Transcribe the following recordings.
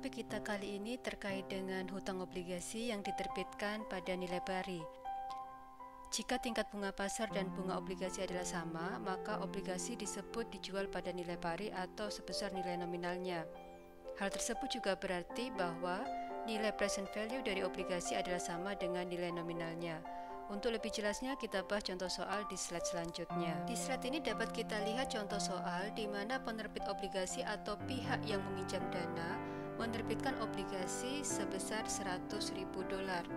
Topik kita kali ini terkait dengan hutang obligasi yang diterbitkan pada nilai pari. Jika tingkat bunga pasar dan bunga obligasi adalah sama, maka obligasi disebut dijual pada nilai pari atau sebesar nilai nominalnya. Hal tersebut juga berarti bahwa nilai present value dari obligasi adalah sama dengan nilai nominalnya. Untuk lebih jelasnya, kita bahas contoh soal di slide selanjutnya. Di slide ini dapat kita lihat contoh soal di mana penerbit obligasi atau pihak yang meminjam dana menerbitkan obligasi sebesar $100.000.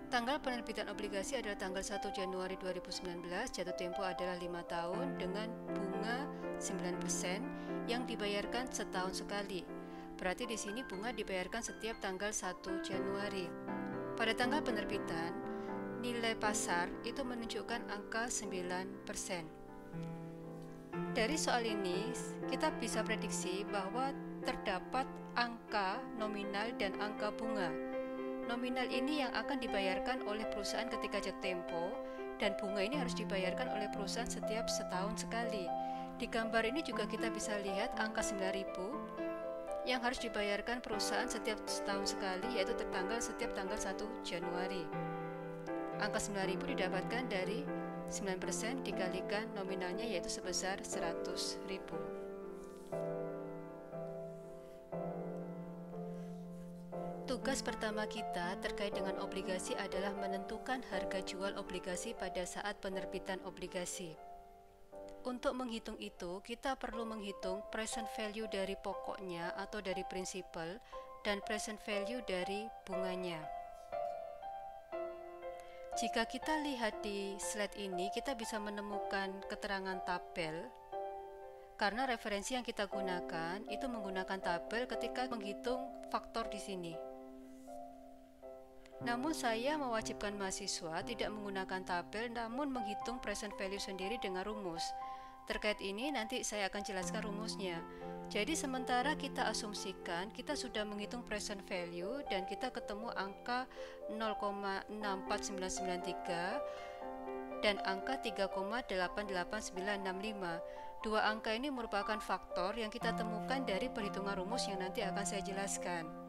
Tanggal penerbitan obligasi adalah tanggal 1 Januari 2019, jatuh tempo adalah 5 tahun dengan bunga 9% yang dibayarkan setahun sekali. Berarti di sini bunga dibayarkan setiap tanggal 1 Januari. Pada tanggal penerbitan, nilai pasar itu menunjukkan angka 9%. Dari soal ini, kita bisa prediksi bahwa terdapat angka nominal dan angka bunga. Nominal ini yang akan dibayarkan oleh perusahaan ketika jatuh tempo, dan bunga ini harus dibayarkan oleh perusahaan setiap setahun sekali. Di gambar ini juga kita bisa lihat angka 9.000 yang harus dibayarkan perusahaan setiap setahun sekali, yaitu tertanggal setiap tanggal 1 Januari. Angka 9.000 didapatkan dari 9% dikalikan nominalnya, yaitu sebesar 100.000. Tugas pertama kita terkait dengan obligasi adalah menentukan harga jual obligasi pada saat penerbitan obligasi. Untuk menghitung itu, kita perlu menghitung present value dari pokoknya atau dari prinsipal dan present value dari bunganya. Jika kita lihat di slide ini, kita bisa menemukan keterangan tabel karena referensi yang kita gunakan itu menggunakan tabel ketika menghitung faktor di sini. Namun saya mewajibkan mahasiswa tidak menggunakan tabel namun menghitung present value sendiri dengan rumus. Terkait ini nanti saya akan jelaskan rumusnya. Jadi sementara kita asumsikan kita sudah menghitung present value dan kita ketemu angka 0,64993 dan angka 3,88965. Dua angka ini merupakan faktor yang kita temukan dari perhitungan rumus yang nanti akan saya jelaskan.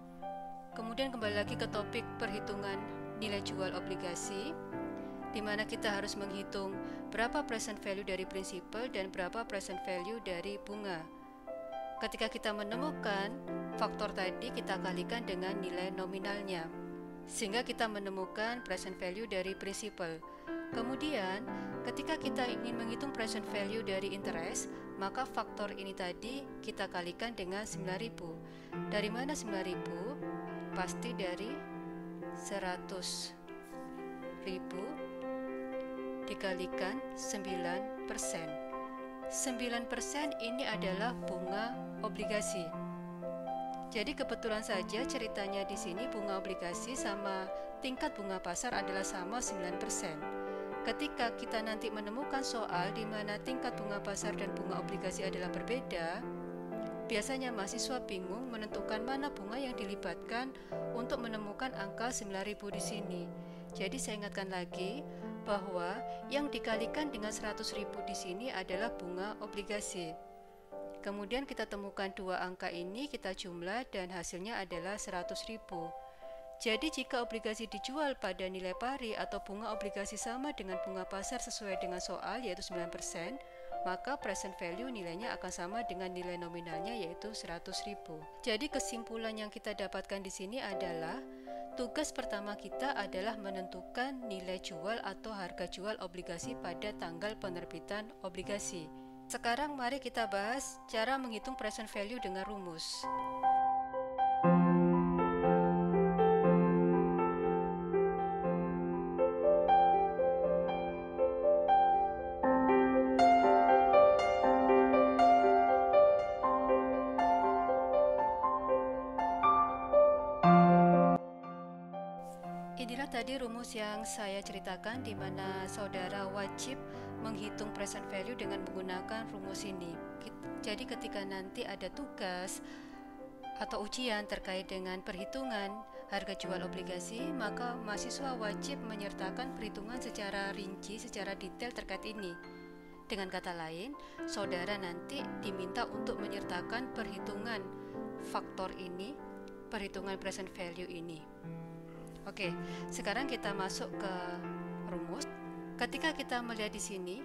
Kemudian kembali lagi ke topik perhitungan nilai jual obligasi, di mana kita harus menghitung berapa present value dari prinsipal dan berapa present value dari bunga. Ketika kita menemukan faktor tadi, kita kalikan dengan nilai nominalnya, sehingga kita menemukan present value dari prinsipal. Kemudian, ketika kita ingin menghitung present value dari interest, maka faktor ini tadi kita kalikan dengan 9.000. Dari mana 9.000? Pasti dari 100.000 dikalikan 9%. 9% ini adalah bunga obligasi. Jadi kebetulan saja ceritanya di sini bunga obligasi sama tingkat bunga pasar adalah sama 9%. Ketika kita nanti menemukan soal di mana tingkat bunga pasar dan bunga obligasi adalah berbeda, biasanya mahasiswa bingung menentukan mana bunga yang dilibatkan untuk menemukan angka 9.000 di sini. Jadi saya ingatkan lagi bahwa yang dikalikan dengan 100.000 di sini adalah bunga obligasi. Kemudian kita temukan dua angka ini, kita jumlah dan hasilnya adalah 100.000. Jadi jika obligasi dijual pada nilai pari atau bunga obligasi sama dengan bunga pasar sesuai dengan soal yaitu 9%, maka present value nilainya akan sama dengan nilai nominalnya yaitu 100.000. Jadi kesimpulan yang kita dapatkan di sini adalah tugas pertama kita adalah menentukan nilai jual atau harga jual obligasi pada tanggal penerbitan obligasi. Sekarang mari kita bahas cara menghitung present value dengan rumus. Inilah tadi rumus yang saya ceritakan di mana saudara wajib menghitung present value dengan menggunakan rumus ini. Jadi ketika nanti ada tugas atau ujian terkait dengan perhitungan harga jual obligasi, maka mahasiswa wajib menyertakan perhitungan secara rinci, secara detail terkait ini. Dengan kata lain, saudara nanti diminta untuk menyertakan perhitungan faktor ini perhitungan present value ini. Oke, sekarang kita masuk ke rumus. Ketika kita melihat di sini,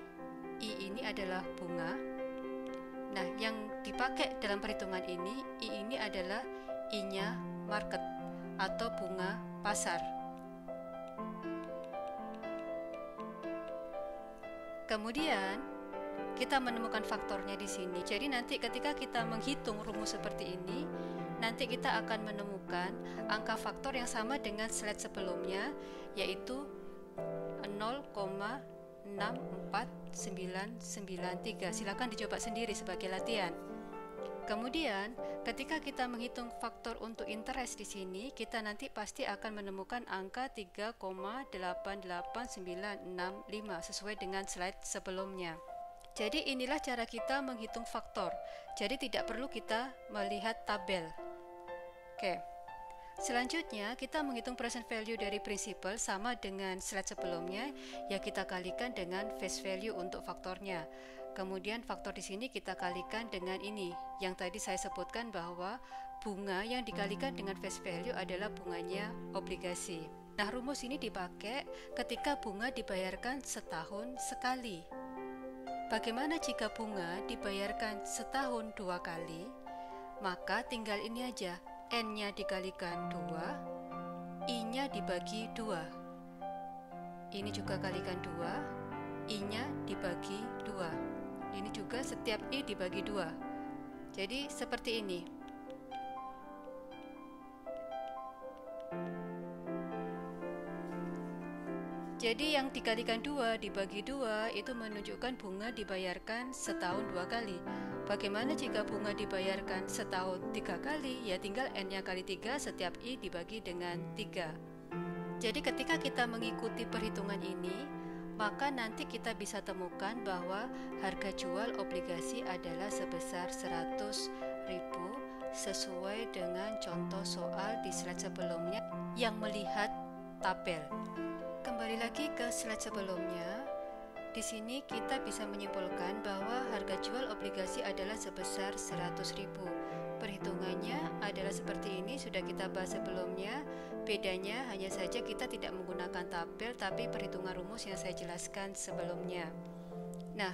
I ini adalah bunga. Nah, yang dipakai dalam perhitungan ini, I ini adalah I-nya market atau bunga pasar. Kemudian kita menemukan faktornya di sini. Jadi nanti ketika kita menghitung rumus seperti ini, nanti kita akan menemukan angka faktor yang sama dengan slide sebelumnya, yaitu 0,64993. Silakan dicoba sendiri sebagai latihan. Kemudian, ketika kita menghitung faktor untuk interest di sini, kita nanti pasti akan menemukan angka 3,88965 sesuai dengan slide sebelumnya. Jadi inilah cara kita menghitung faktor. Jadi tidak perlu kita melihat tabel. Oke. Selanjutnya kita menghitung present value dari principal sama dengan slide sebelumnya, ya kita kalikan dengan face value untuk faktornya. Kemudian faktor di sini kita kalikan dengan ini, yang tadi saya sebutkan bahwa bunga yang dikalikan dengan face value adalah bunganya obligasi. Nah, rumus ini dipakai ketika bunga dibayarkan setahun sekali. Bagaimana jika bunga dibayarkan setahun 2 kali? Maka tinggal ini aja, N-nya dikalikan 2, I-nya dibagi 2. Ini juga kalikan 2, I-nya dibagi 2. Ini juga setiap I dibagi 2. Jadi seperti ini. Jadi yang dikalikan 2 dibagi 2 itu menunjukkan bunga dibayarkan setahun 2 kali. Bagaimana jika bunga dibayarkan setahun 3 kali? Ya tinggal N-nya kali 3, setiap I dibagi dengan 3. Jadi ketika kita mengikuti perhitungan ini, maka nanti kita bisa temukan bahwa harga jual obligasi adalah sebesar 100.000 sesuai dengan contoh soal di slide sebelumnya yang melihat tabel. Kembali lagi ke slide sebelumnya. Di sini kita bisa menyimpulkan bahwa harga jual obligasi adalah sebesar 100.000. Perhitungannya adalah seperti ini, sudah kita bahas sebelumnya. Bedanya hanya saja kita tidak menggunakan tabel, tapi perhitungan rumus yang saya jelaskan sebelumnya. Nah,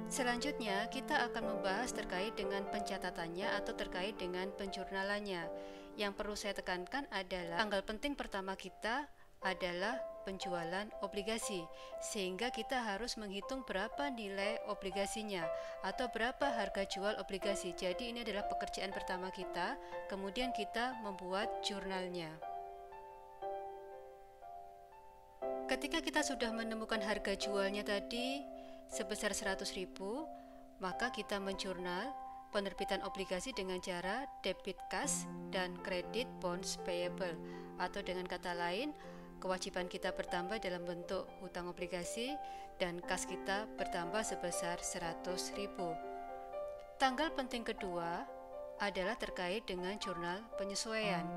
selanjutnya kita akan membahas terkait dengan pencatatannya atau terkait dengan penjurnalannya. Yang perlu saya tekankan adalah tanggal penting pertama kita adalah penjualan obligasi, sehingga kita harus menghitung berapa nilai obligasinya atau berapa harga jual obligasi. Jadi ini adalah pekerjaan pertama kita, kemudian kita membuat jurnalnya. Ketika kita sudah menemukan harga jualnya tadi sebesar 100.000, maka kita menjurnal penerbitan obligasi dengan cara debit cash dan credit bonds payable, atau dengan kata lain, kewajiban kita bertambah dalam bentuk hutang obligasi dan kas kita bertambah sebesar 100.000. Tanggal penting kedua adalah terkait dengan jurnal penyesuaian.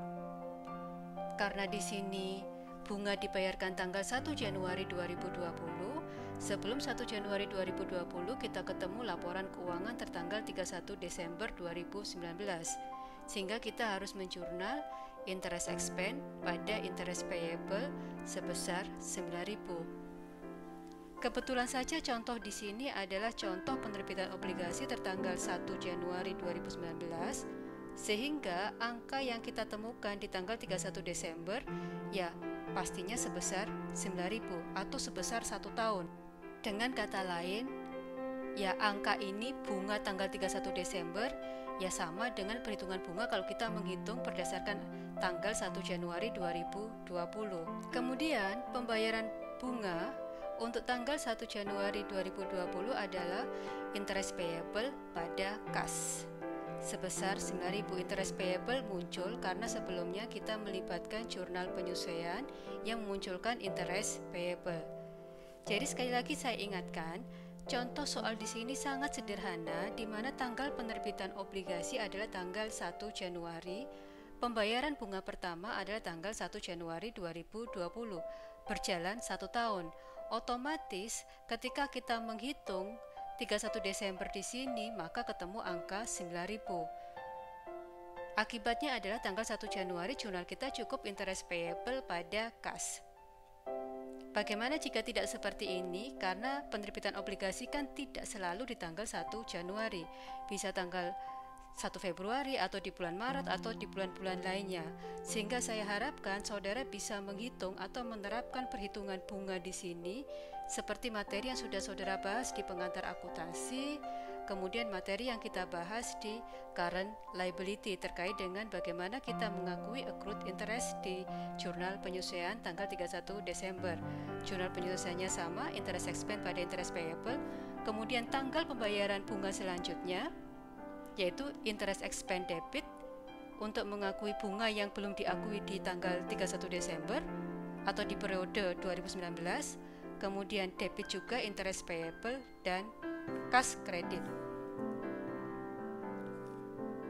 Karena di sini bunga dibayarkan tanggal 1 Januari 2020, sebelum 1 Januari 2020 kita ketemu laporan keuangan tertanggal 31 Desember 2019. Sehingga kita harus menjurnal interest expense pada interest payable sebesar 9.000. Kebetulan saja contoh di sini adalah contoh penerbitan obligasi tertanggal 1 Januari 2019, sehingga angka yang kita temukan di tanggal 31 Desember ya pastinya sebesar 9.000 atau sebesar 1 tahun. Dengan kata lain, ya angka ini bunga tanggal 31 Desember ya sama dengan perhitungan bunga kalau kita menghitung berdasarkan tanggal 1 Januari 2020. Kemudian pembayaran bunga untuk tanggal 1 Januari 2020 adalah interest payable pada kas sebesar 9.000. Interest payable muncul karena sebelumnya kita melibatkan jurnal penyesuaian yang memunculkan interest payable. Jadi sekali lagi saya ingatkan, contoh soal di sini sangat sederhana, di mana tanggal penerbitan obligasi adalah tanggal 1 Januari, pembayaran bunga pertama adalah tanggal 1 Januari 2020, berjalan 1 tahun. Otomatis ketika kita menghitung 31 Desember di sini, maka ketemu angka 9.000. Akibatnya adalah tanggal 1 Januari jurnal kita cukup interest payable pada kas. Bagaimana jika tidak seperti ini? Karena penerbitan obligasi kan tidak selalu di tanggal 1 Januari, bisa tanggal 1 Februari atau di bulan Maret atau di bulan-bulan lainnya. Sehingga saya harapkan saudara bisa menghitung atau menerapkan perhitungan bunga di sini seperti materi yang sudah saudara bahas di pengantar akuntansi, kemudian materi yang kita bahas di current liability terkait dengan bagaimana kita mengakui accrued interest di jurnal penyelesaian tanggal 31 Desember. Jurnal penyelesaiannya sama, interest expense pada interest payable, kemudian tanggal pembayaran bunga selanjutnya yaitu interest expense debit untuk mengakui bunga yang belum diakui di tanggal 31 Desember atau di periode 2019, kemudian debit juga interest payable dan cash credit.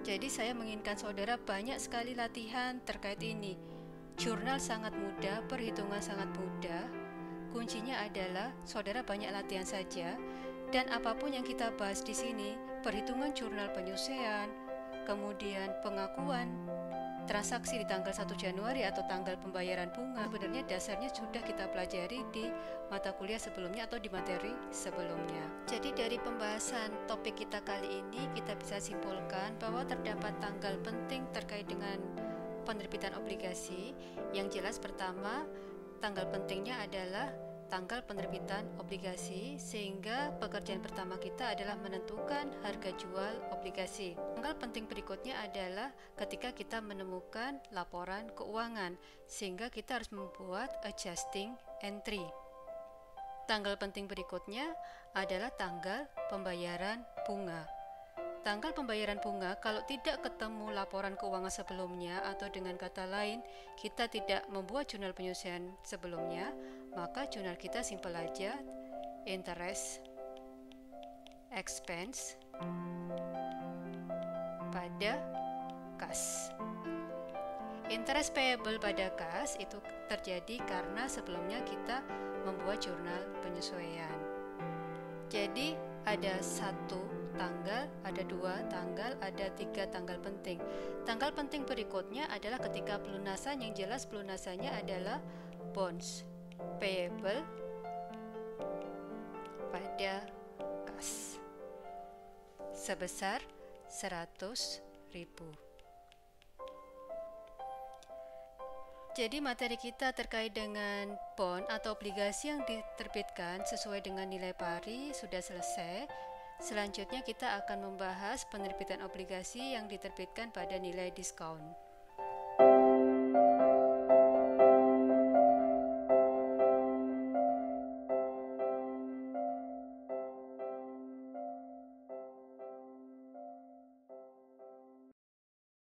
Jadi saya menginginkan saudara banyak sekali latihan terkait ini. Jurnal sangat mudah, perhitungan sangat mudah. Kuncinya adalah saudara banyak latihan saja, dan apapun yang kita bahas di sini, perhitungan jurnal penyelesaian, kemudian pengakuan transaksi di tanggal 1 Januari atau tanggal pembayaran bunga, sebenarnya dasarnya sudah kita pelajari di mata kuliah sebelumnya atau di materi sebelumnya. Jadi dari pembahasan topik kita kali ini, kita bisa simpulkan bahwa terdapat tanggal penting terkait dengan penerbitan obligasi. Yang jelas pertama, tanggal pentingnya adalah tanggal penerbitan obligasi, sehingga pekerjaan pertama kita adalah menentukan harga jual obligasi. Tanggal penting berikutnya adalah ketika kita menemukan laporan keuangan, sehingga kita harus membuat adjusting entry. Tanggal penting berikutnya adalah tanggal pembayaran bunga. Tanggal pembayaran bunga kalau tidak ketemu laporan keuangan sebelumnya, atau dengan kata lain kita tidak membuat jurnal penyelesaian sebelumnya, maka jurnal kita simpel aja interest expense pada kas. Interest payable pada kas itu terjadi karena sebelumnya kita membuat jurnal penyesuaian. Jadi ada satu tanggal, ada 2 tanggal, ada 3 tanggal penting. Tanggal penting berikutnya adalah ketika pelunasan, yang jelas pelunasannya adalah bonds payable pada kas sebesar 100.000. Jadi materi kita terkait dengan bond atau obligasi yang diterbitkan sesuai dengan nilai pari sudah selesai. Selanjutnya kita akan membahas penerbitan obligasi yang diterbitkan pada nilai diskon.